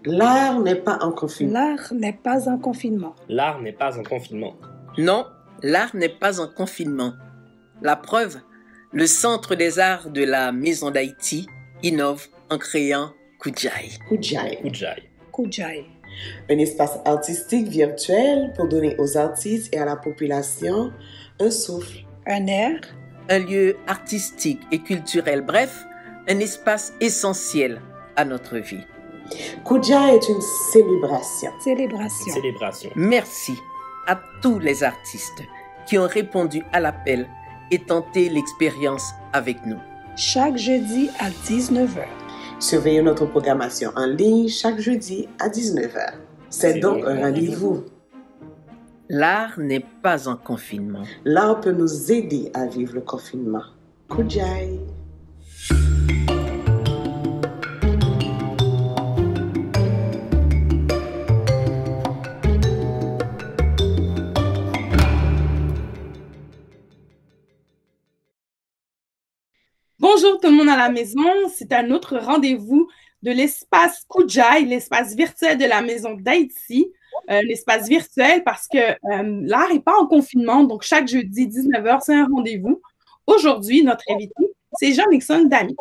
L'art n'est pas en confinement. L'art n'est pas en confinement. L'art n'est pas en confinement. Non, l'art n'est pas en confinement. La preuve, le Centre des arts de la Maison d'Haïti innove en créant Kujai. Kujai. Kujai. Kujai. Un espace artistique virtuel pour donner aux artistes et à la population un souffle. Un air. Un lieu artistique et culturel, bref, un espace essentiel à notre vie. Kujai est une célébration. Célébration. Célébration. Merci à tous les artistes qui ont répondu à l'appel et tenté l'expérience avec nous. Chaque jeudi à 19h. Surveillez notre programmation en ligne chaque jeudi à 19h. C'est donc un rendez-vous. L'art n'est pas en confinement. L'art peut nous aider à vivre le confinement. Kujai. Bonjour tout le monde à la maison, c'est un autre rendez-vous de l'espace Kujai, l'espace virtuel de la Maison d'Haïti. L'espace virtuel parce que l'art n'est pas en confinement, donc chaque jeudi 19h, c'est un rendez-vous. Aujourd'hui, notre invité, c'est Jean-Nixon Dami.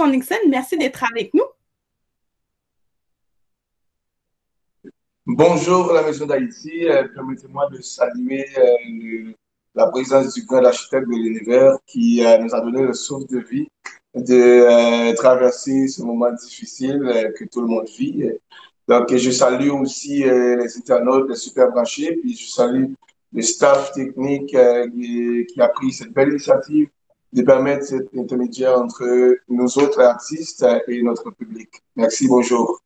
Jean-Nixon, merci d'être avec nous. Bonjour la Maison d'Haïti. Permettez-moi de saluer la présence du grand architecte de l'univers qui nous a donné le souffle de vie de traverser ce moment difficile que tout le monde vit. Donc, je salue aussi les internautes, les super branchés, puis je salue le staff technique qui a pris cette belle initiative de permettre cet intermédiaire entre nous autres artistes et notre public. Merci, bonjour.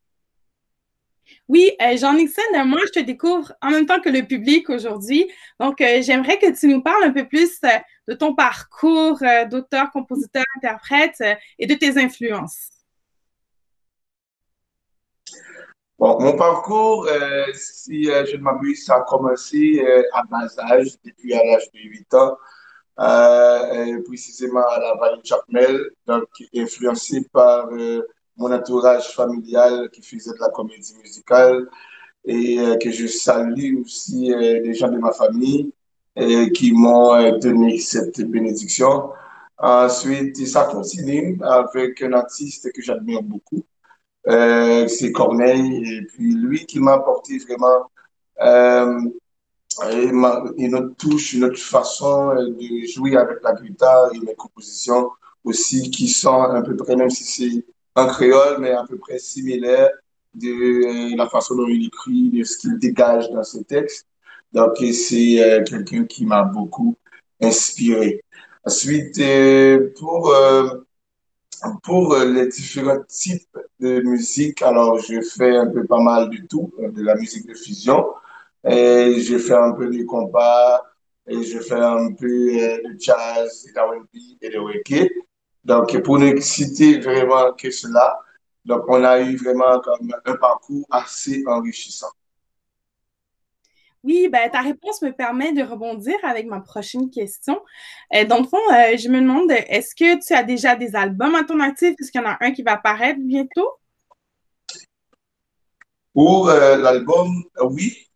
Oui, Jean-Nixon, moi, je te découvre en même temps que le public aujourd'hui. Donc, j'aimerais que tu nous parles un peu plus de ton parcours d'auteur, compositeur, interprète et de tes influences. Bon, mon parcours, si je ne m'abuse, ça a commencé à bas âge, depuis à l'âge de 8 ans, précisément à la vallée de Jacmel, donc influencé par mon entourage familial qui faisait de la comédie musicale et que je salue aussi les gens de ma famille qui m'ont donné cette bénédiction. Ensuite, ça continue avec un artiste que j'admire beaucoup, c'est Corneille, et puis lui qui m'a apporté vraiment euh, une autre touche, une autre façon de jouer avec la guitare et mes compositions aussi qui sont à peu près, même si c'est en créole, mais à peu près similaires de la façon dont il écrit, de ce qu'il dégage dans ses textes. Donc, c'est quelqu'un qui m'a beaucoup inspiré. Ensuite, pour les différents types de musique, alors je fais un peu pas mal de tout, de la musique de fusion, et je fais un peu de compas, et je fais un peu de jazz, de R&B et de reggae. Donc, pour ne citer vraiment que cela, donc on a eu vraiment comme un parcours assez enrichissant. Oui, ben, ta réponse me permet de rebondir avec ma prochaine question. Dans le fond, je me demande, est-ce que tu as déjà des albums à ton actif? Est-ce qu'il y en a un qui va apparaître bientôt? Pour l'album, oui,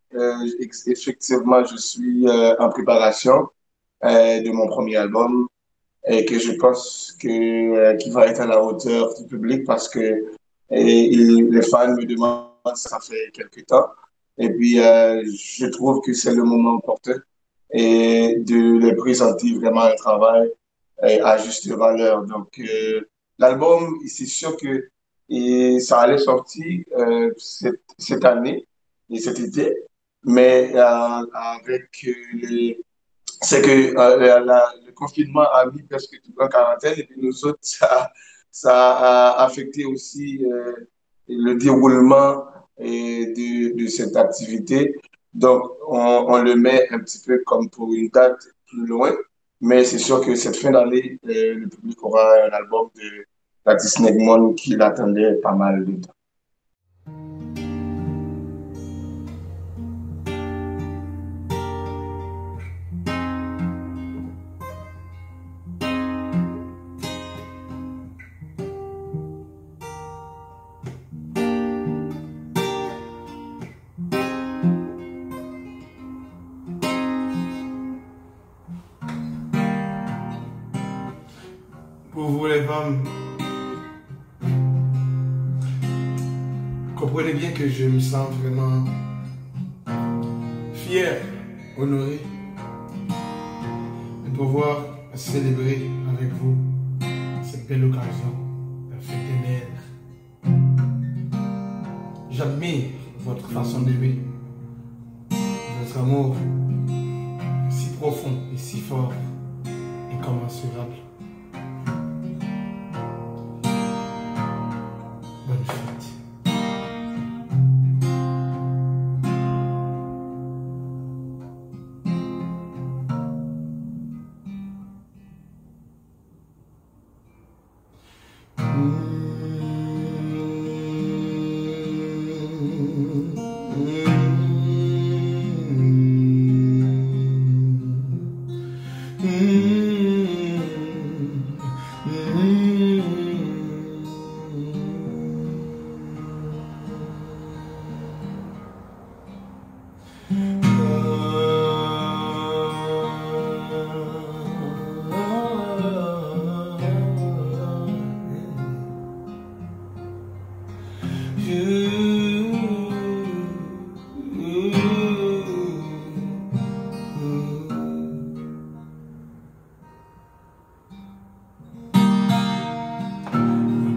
effectivement, je suis en préparation de mon premier album et que je pense qu'il va être à la hauteur du public parce que les fans me demandent ça fait quelque temps. Et puis, je trouve que c'est le moment opportun et de les présenter vraiment un travail à juste valeur. Donc, l'album, c'est sûr que ça allait sortir cette année et cet été, mais avec c'est que le confinement a mis presque tout en quarantaine et puis nous autres, ça a affecté aussi le déroulement de cette activité. Donc, on le met un petit peu comme pour une date plus loin, mais c'est sûr que cette fin d'année, le public aura un album de la Disney Monde qui l'attendait pas mal de temps. Pour vous les femmes, comprenez bien que je me sens vraiment fier, honoré de pouvoir célébrer avec vous cette belle occasion, la fête des mères. J'admire votre façon d'aimer, votre amour si profond et si fort, incommensurable. Bonne fête.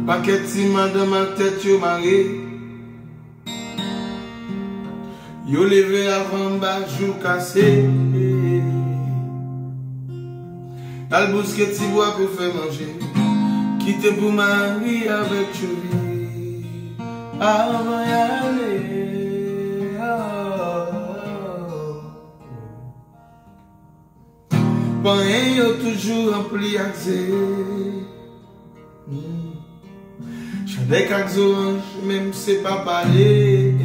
Paquet si madame ma tête yo maré. Yo levé avant bas jou cassé. Al bousquet si bois pour faire manger. Quitte pour mari avec Jolie. Avant y aller. Pan yo toujours rempli accès. Dès qu'aux oranges, même c'est pas parler.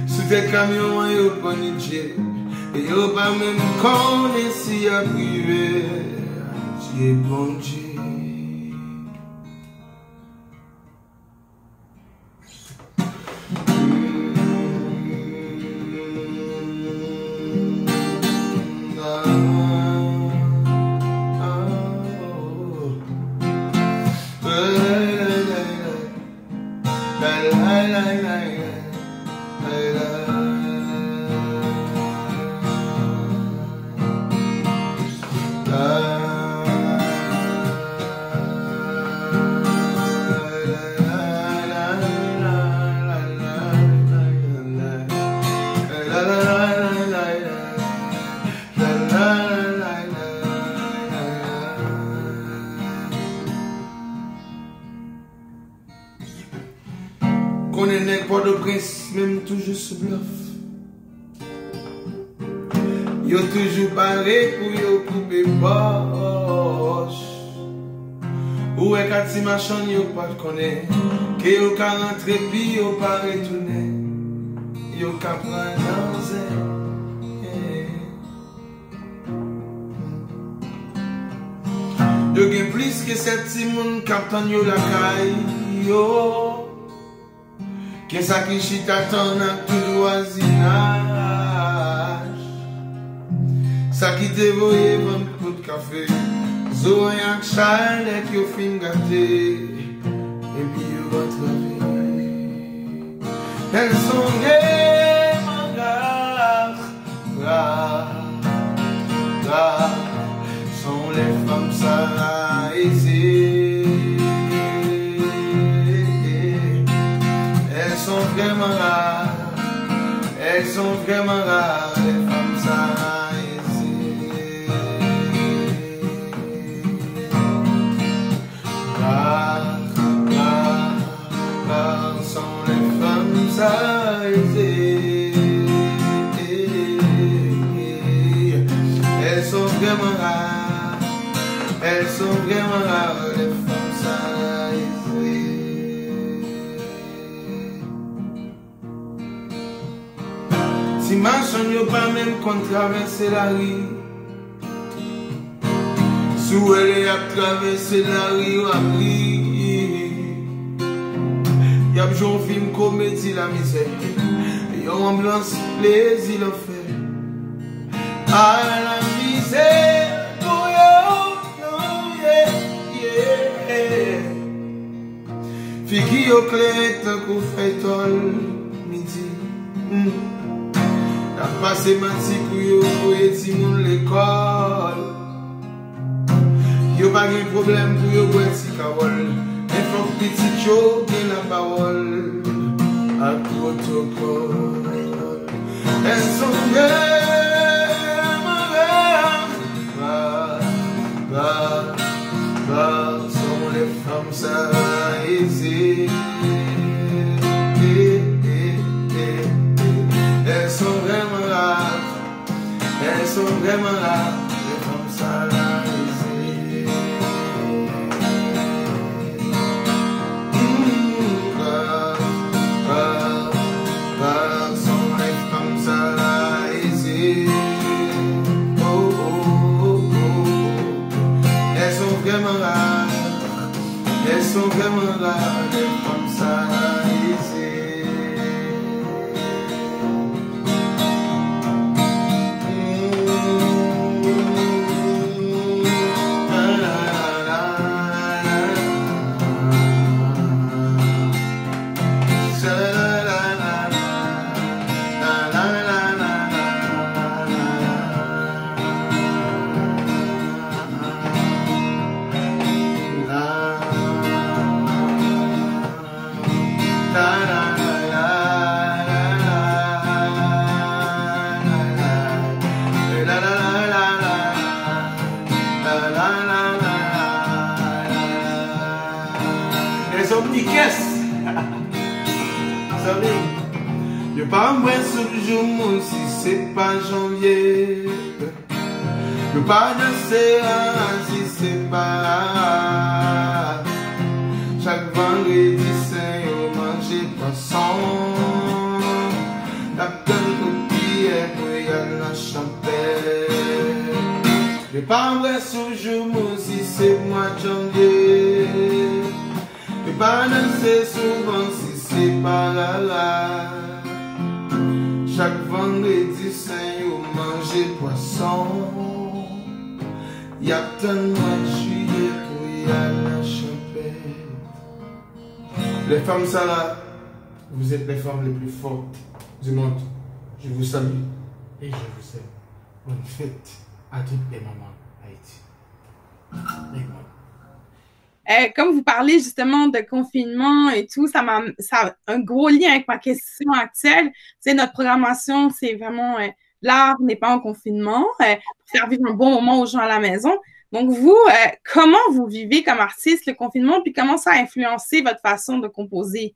Sous tes camions, y'a pas ni Dieu. Et y'a pas même connaît si y'a privé. Dieu bon Dieu. Qu'on est nègre Port-au-Prince, même toujours sous bluff. Yo toujours paré pour yo couper poche. Ou est quand si machin yo pas connaît. Que yo ka rentre puis yo pas retourner. Yo ka prendre yo gen plus que cette ti moun captain yo la caille yo. Que ça qui chita ton à tout voisinage. Ça qui te voyait vendre coup de café. Zo yak chale qui au fin gâté. Et puis yo va travailler. Elles sont vraiment rares. Sont les femmes ça aisées. Elles sont vraiment rares, les femmes ça ici. Rares sont les femmes ça ici. Elles sont vraiment rares, les femmes ça ici. Si machin yo pas même qu'on traverser la rue. Sous elle a traversé la rue à prix. Y'a besoin de film comédie la misère. Y'a ambulance plaisir le fait. À la misère pour yo, yeah. Fi qui yo clé tant qu'on fait tol midi. T'as passé mati pour yo ti moun l'école. Yo pas de problème pour yo boire ti kawol. Mais faut que petit yo gen la parole. À protocole. Elles sont rares sont les femmes ça aisées. Elles sont vraiment rares, les femmes salariées. Rares sont les femmes salariées. Elles sont vraiment rares, les femmes salariées. son petit caisse. Salut. Yo pas moins sous le jour, moi, si c'est pas janvier. Yo pas danser si c'est pas. Chaque vendredi, c'est yo manger poisson. La donne coquille pour y aller dans champagne. Yo pas moins sous le jour, moi, si c'est mois de janvier. Yo pas danser souvent si c'est pas là. Chaque vendredi, c'est yo manger poisson. Y'a tant de mois de juillet pour y aller la champêtre. Les femmes ça là, vous êtes les femmes les plus fortes du monde. Je vous salue et je vous aime. Bonne fête à toutes les mamans Haïti. Comme vous parlez justement de confinement et tout, ça a un gros lien avec ma question actuelle. C'est notre programmation, c'est vraiment l'art n'est pas en confinement pour faire vivre un bon moment aux gens à la maison. Donc vous, comment vous vivez comme artiste le confinement, puis comment ça a influencé votre façon de composer?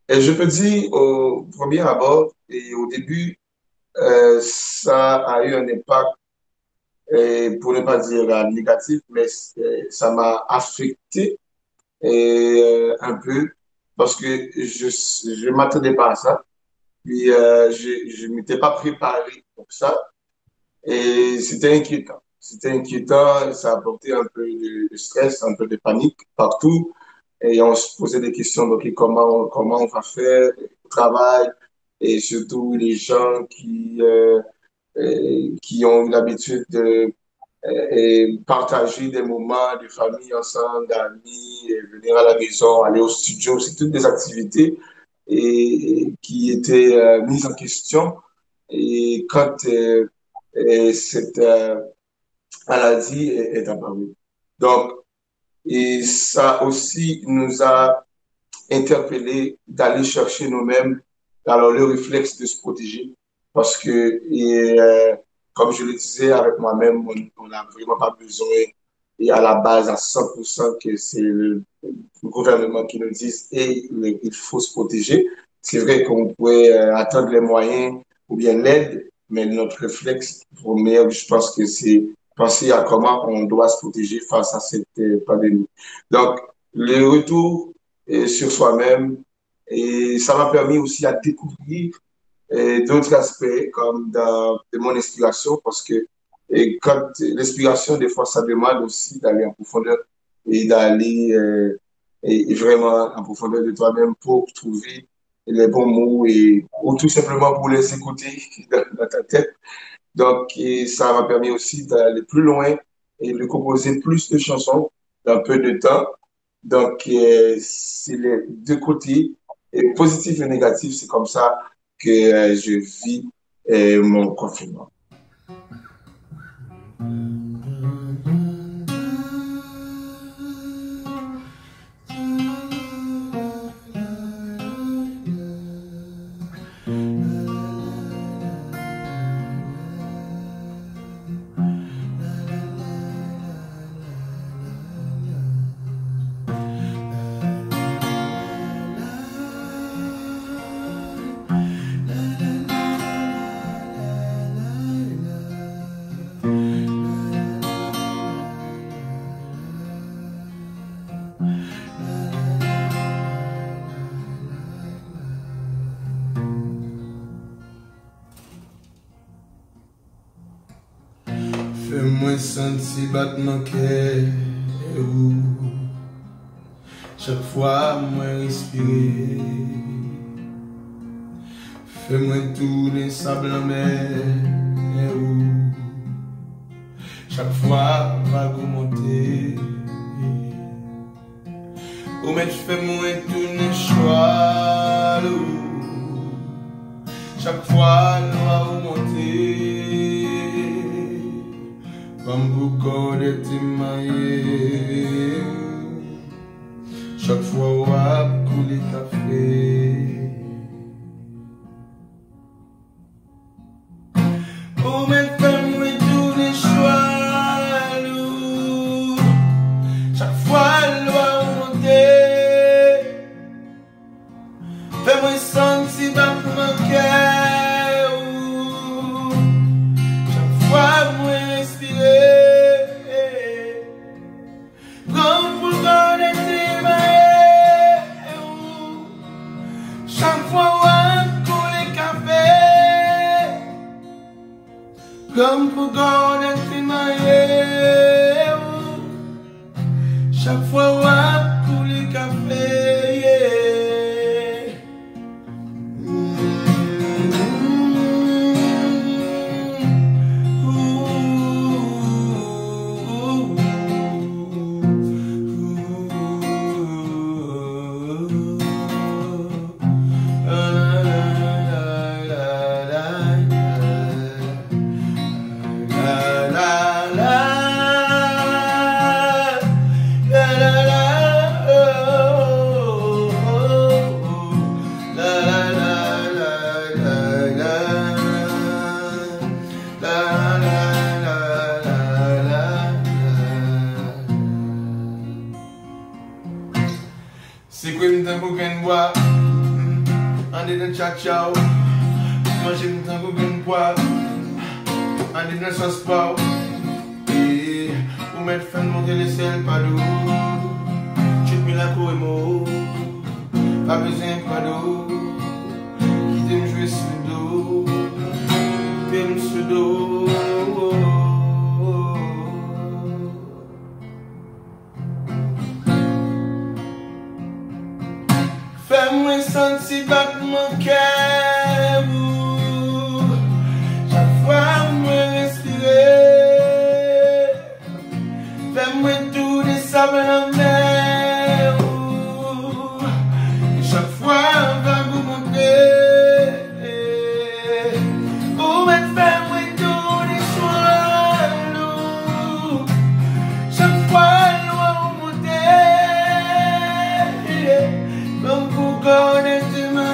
Et je peux dire au premier abord et au début, ça a eu un impact, pour ne pas dire négatif, mais ça m'a affecté un peu parce que je m'attendais pas à ça. Puis je m'étais pas préparé pour ça et c'était inquiétant. C'était inquiétant, ça a apporté un peu de stress, un peu de panique partout. Et on se posait des questions, donc comment on va faire au travail et surtout les gens qui ont eu l'habitude de partager des moments de famille ensemble, d'amis, venir à la maison, aller au studio, c'est toutes des activités qui étaient mises en question. Et quand cette maladie est apparue. Donc, et ça aussi nous a interpellés d'aller chercher nous-mêmes alors le réflexe de se protéger parce que comme je le disais avec moi-même, on n'a vraiment pas besoin et à la base à 100% que c'est le gouvernement qui nous dise et il faut se protéger. C'est vrai qu'on pourrait attendre les moyens ou bien l'aide, mais notre réflexe premier, je pense que c'est penser à comment on doit se protéger face à cette pandémie. Donc, le retour sur soi-même, et ça m'a permis aussi à découvrir d'autres aspects comme de mon inspiration, parce que quand l'inspiration, des fois, ça demande aussi d'aller en profondeur et d'aller et vraiment en profondeur de toi-même pour trouver les bons mots ou tout simplement pour les écouter dans ta tête. Donc, ça m'a permis aussi d'aller plus loin et de composer plus de chansons dans peu de temps. Donc, c'est les deux côtés, positif et négatif. C'est comme ça que je vis mon confinement. Fais-moi sentir battement cœur chaque fois moi respirer. Fais-moi tourner sable en mer chaque fois vague monter. Ou mais fais-moi tourner choix chaque fois l'eau monter. Comme beaucoup de timaillés, chaque fois on a coulé café. Ou même fais-moi tous les choix, chaque fois l'eau monter. Comme pour connaître ma chaque fois pour les cafés. C'est quoi une temps pour qu'on boit? On est dans le tchao. Manger une temps pour qu'on boit. On est dans le sauce pao. Et pour mettre fin de monter les sels, pas d'eau. Tu te mets la peau et mot. Pas besoin pas d'eau. Qui t'aime jouer sur le dos. T'aimes sur le dos. Fais-moi sentir battre mon cœur. Chaque fois moi respirer. Fais-moi tout des sables en mer. Et chaque fois on va vous monter. Oh mais fais-moi tout des soins. Chaque fois on va vous monter. Comme pour connaître ma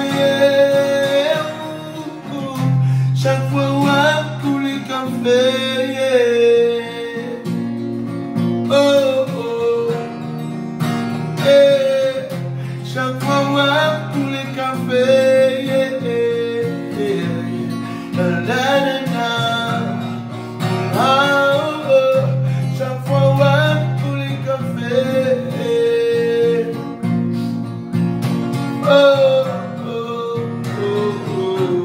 chaque fois on va pour les cafés. Oh oh, eh. Chaque fois on va pour les cafés. La la la la. Oh oh, chaque fois on va pour les cafés. Oh, oh, oh, oh.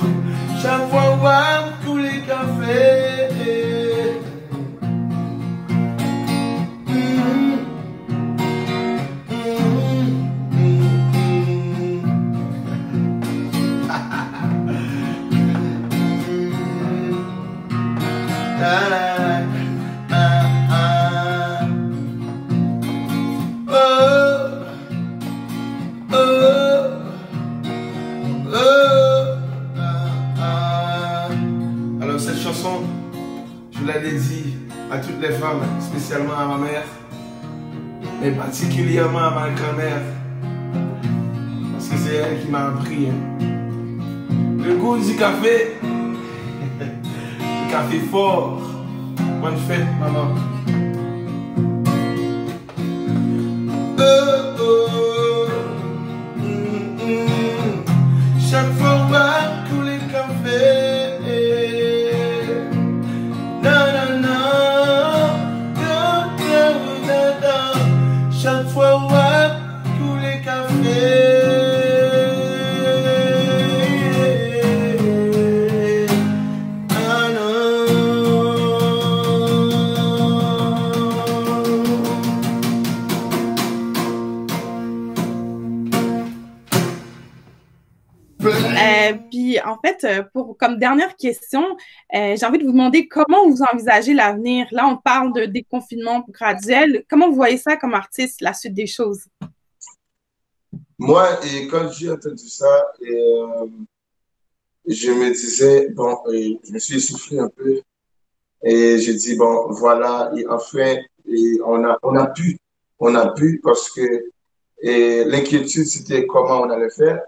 Chaque fois on va tous les cafés. La, la, ah, ah. Oh, oh. Alors cette chanson, je la dédie à toutes les femmes, spécialement à ma mère, mais particulièrement à ma grand-mère, parce que c'est elle qui m'a appris le goût du café, le café fort. Bonne fête, maman. Chaque fois on va tous les cafés. Non, non, non. Chaque fois on va tous les cafés. Ah non. Puis, en fait, comme dernière question, j'ai envie de vous demander comment vous envisagez l'avenir. Là, on parle de déconfinement graduel. Comment vous voyez ça comme artiste, la suite des choses? Moi, et quand j'ai entendu ça, je me disais, bon, je me suis essoufflé un peu et j'ai dit, bon, voilà, et enfin, et on a pu parce que l'inquiétude, c'était comment on allait faire.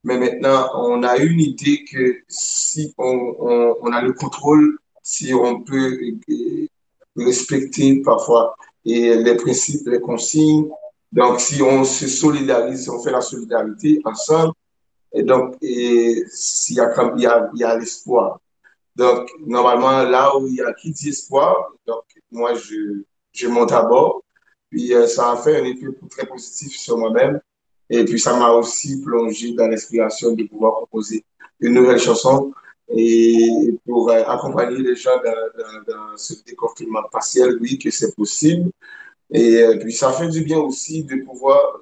Mais maintenant, on a une idée que si on a le contrôle, si on peut respecter parfois les principes, les consignes. Donc, si on se solidarise, si on fait la solidarité ensemble, et donc, s'il y a, il y a l'espoir. Donc, normalement, là où il y a qui dit espoir, donc, moi, je monte à bord. Puis, ça a fait un effet très positif sur moi-même. Et puis, ça m'a aussi plongé dans l'inspiration de pouvoir composer une nouvelle chanson et pour accompagner les gens dans ce déconfinement partiel, oui, que c'est possible. Et puis, ça fait du bien aussi de pouvoir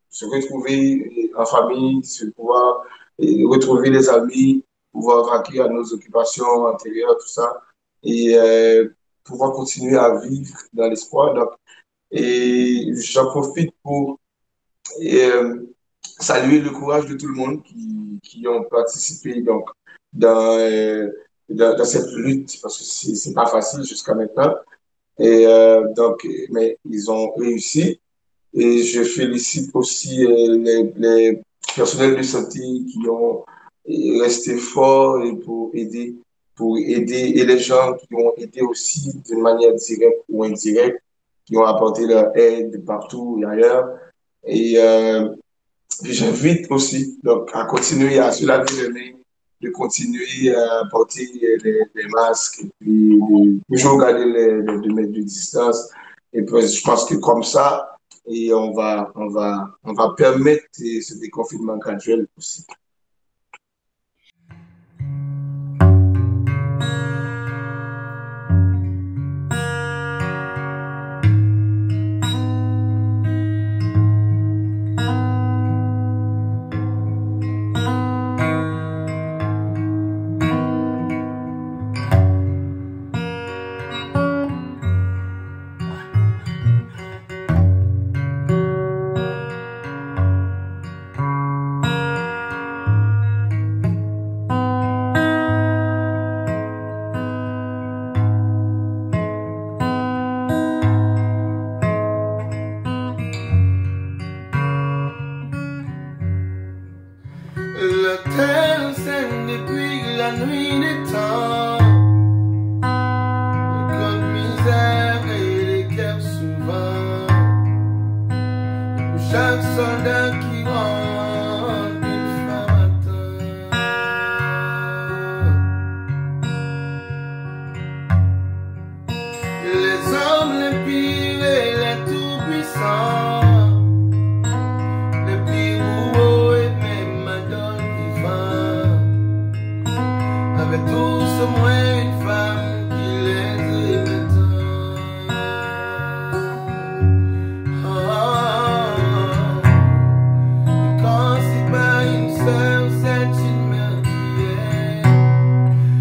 se retrouver en famille, de pouvoir retrouver les amis, pouvoir vaquer à nos occupations antérieures, tout ça, et pouvoir continuer à vivre dans l'espoir. Donc, et j'en profite pour saluer le courage de tout le monde qui ont participé donc, dans cette lutte, parce que c'est pas facile jusqu'à maintenant. Et donc, mais ils ont réussi. Et je félicite aussi les personnels de santé qui ont resté forts et pour aider, et les gens qui ont aidé aussi d'une manière directe ou indirecte, qui ont apporté leur aide partout et ailleurs. Et puis j'invite aussi donc à continuer à se laver les mains, de continuer à porter les masques et puis de toujours garder les 2 mètres de distance. Et puis je pense que comme ça, et on va permettre ce déconfinement graduel possible. La terre sème depuis la nuit des temps. Le code misère et les guerres souvent. Pour chaque soldat qui rentre une femme attend. Les hommes les pires et les tout-puissants. Tous au moins une femme qui les aimait tant. Et quand c'est pas une sœur, c'est une mère qui aime.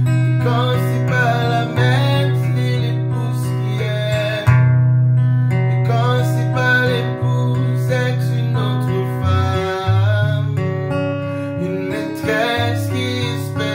Et quand c'est pas la mère, c'est l'épouse qui aime. Et quand c'est pas l'épouse, c'est une autre femme. Une maîtresse qui espère.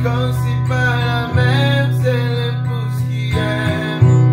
Quand c'est pas la mère, c'est l'épouse qui aime.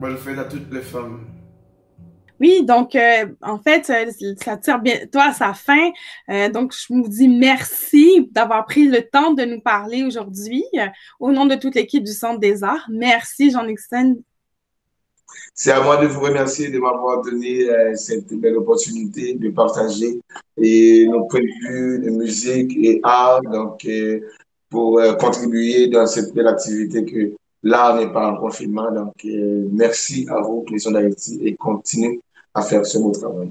Bonne fête à toutes les femmes. Oui, donc en fait, ça tire bientôt à sa fin. Donc, je vous dis merci d'avoir pris le temps de nous parler aujourd'hui au nom de toute l'équipe du Centre des Arts. Merci, Jean-Nixon. C'est à moi de vous remercier de m'avoir donné cette belle opportunité de partager nos points de vue de musique et art, donc pour contribuer dans cette belle activité que l'art n'est pas en confinement. Donc, merci à vous, Maison d'Haïti, et continuez à faire ce beau travail.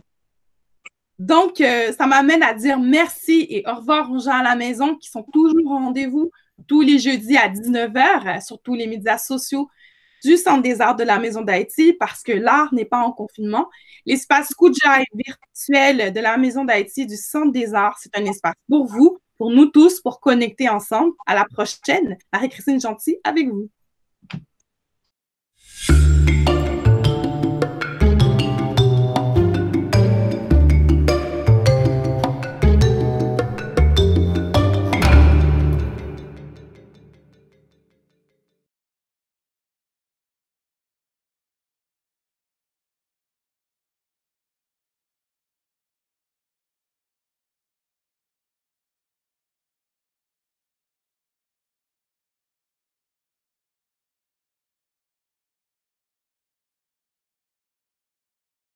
Donc, ça m'amène à dire merci et au revoir aux gens à la maison qui sont toujours au rendez-vous tous les jeudis à 19h sur tous les médias sociaux du Centre des Arts de la Maison d'Haïti parce que l'art n'est pas en confinement. L'espace Koudjaï virtuel de la Maison d'Haïti du Centre des Arts, c'est un espace pour vous, pour nous tous, pour connecter ensemble. À la prochaine. Marie-Christine Gentil avec vous.